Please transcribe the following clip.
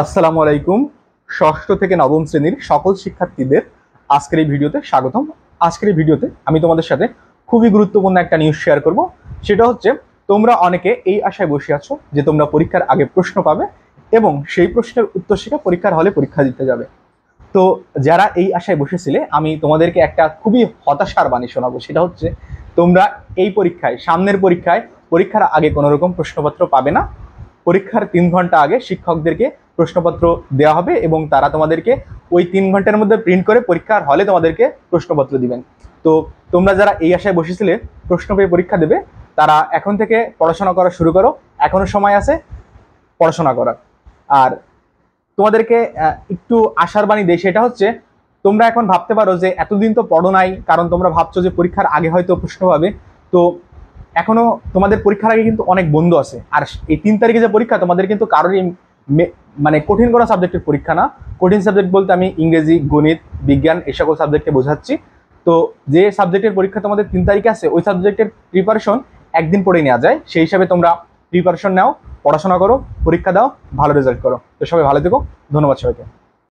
আসসালামু আলাইকুম। ষষ্ঠ থেকে নবম শ্রেণীর সকল শিক্ষার্থীদের আজকের এই ভিডিওতে স্বাগতম। আজকের এই ভিডিওতে আমি তোমাদের সাথে খুবই গুরুত্বপূর্ণ একটা নিউজ শেয়ার করব। সেটা হচ্ছে, তোমরা অনেকে এই আশায় বসে আছো যে তোমরা পরীক্ষার আগে প্রশ্ন পাবে এবং সেই প্রশ্নের উত্তর শিখে পরীক্ষার হলে পরীক্ষা দিতে যাবে। তো যারা এই আশায় বসেছিলে, আমি তোমাদেরকে একটা খুবই হতাশার বাণী শোনাবো। সেটা হচ্ছে, তোমরা এই পরীক্ষায়, সামনের পরীক্ষায়, পরীক্ষার আগে কোনো রকম প্রশ্নপত্র পাবে না। পরীক্ষার 3 ঘন্টা আগে শিক্ষকদেরকে প্রশ্নপত্র দেওয়া হবে এবং তারা তোমাদেরকে ওই 3 ঘন্টার মধ্যে প্রিন্ট করে পরীক্ষার হলে তোমাদেরকে প্রশ্নপত্র দিবেন। তো তোমরা যারা এই আশায় বসেছিলে প্রশ্ন পেয়ে পরীক্ষা দেবে, তারা এখন থেকে পড়াশোনা করা শুরু করো। এখনো সময় আছে পড়াশোনা করার। আর তোমাদেরকে একটু আশার বাণী দেই, সেটা হচ্ছে, তোমরা এখন ভাবতে পারো যে এতদিন তো পড়ো নাই, কারণ তোমরা ভাবছো যে পরীক্ষার আগে হয়তো প্রশ্ন পাবে। তো এখনো তোমাদের পরীক্ষার আগে কিন্তু অনেক বন্ধু আছে। আর এই 3 তারিখে যে পরীক্ষা, তোমাদের কিন্তু কারোরই মানে কঠিন কোনো সাবজেক্টের পরীক্ষা না। কঠিন সাবজেক্ট বলতে আমি ইংরেজি, গণিত, বিজ্ঞান এই সকল সাবজেক্টকে বোঝাচ্ছি। তো যে সাবজেক্টের পরীক্ষা তোমাদের 3 তারিখে আছে, ওই সাবজেক্টের প্রিপারেশন একদিন পরে নেওয়া যায়। সেই হিসাবে তোমরা প্রিপারেশন নাও, পড়াশোনা করো, পরীক্ষা দাও, ভালো রেজাল্ট করো। তো সবাই ভালো থেকো। ধন্যবাদ সবাইকে।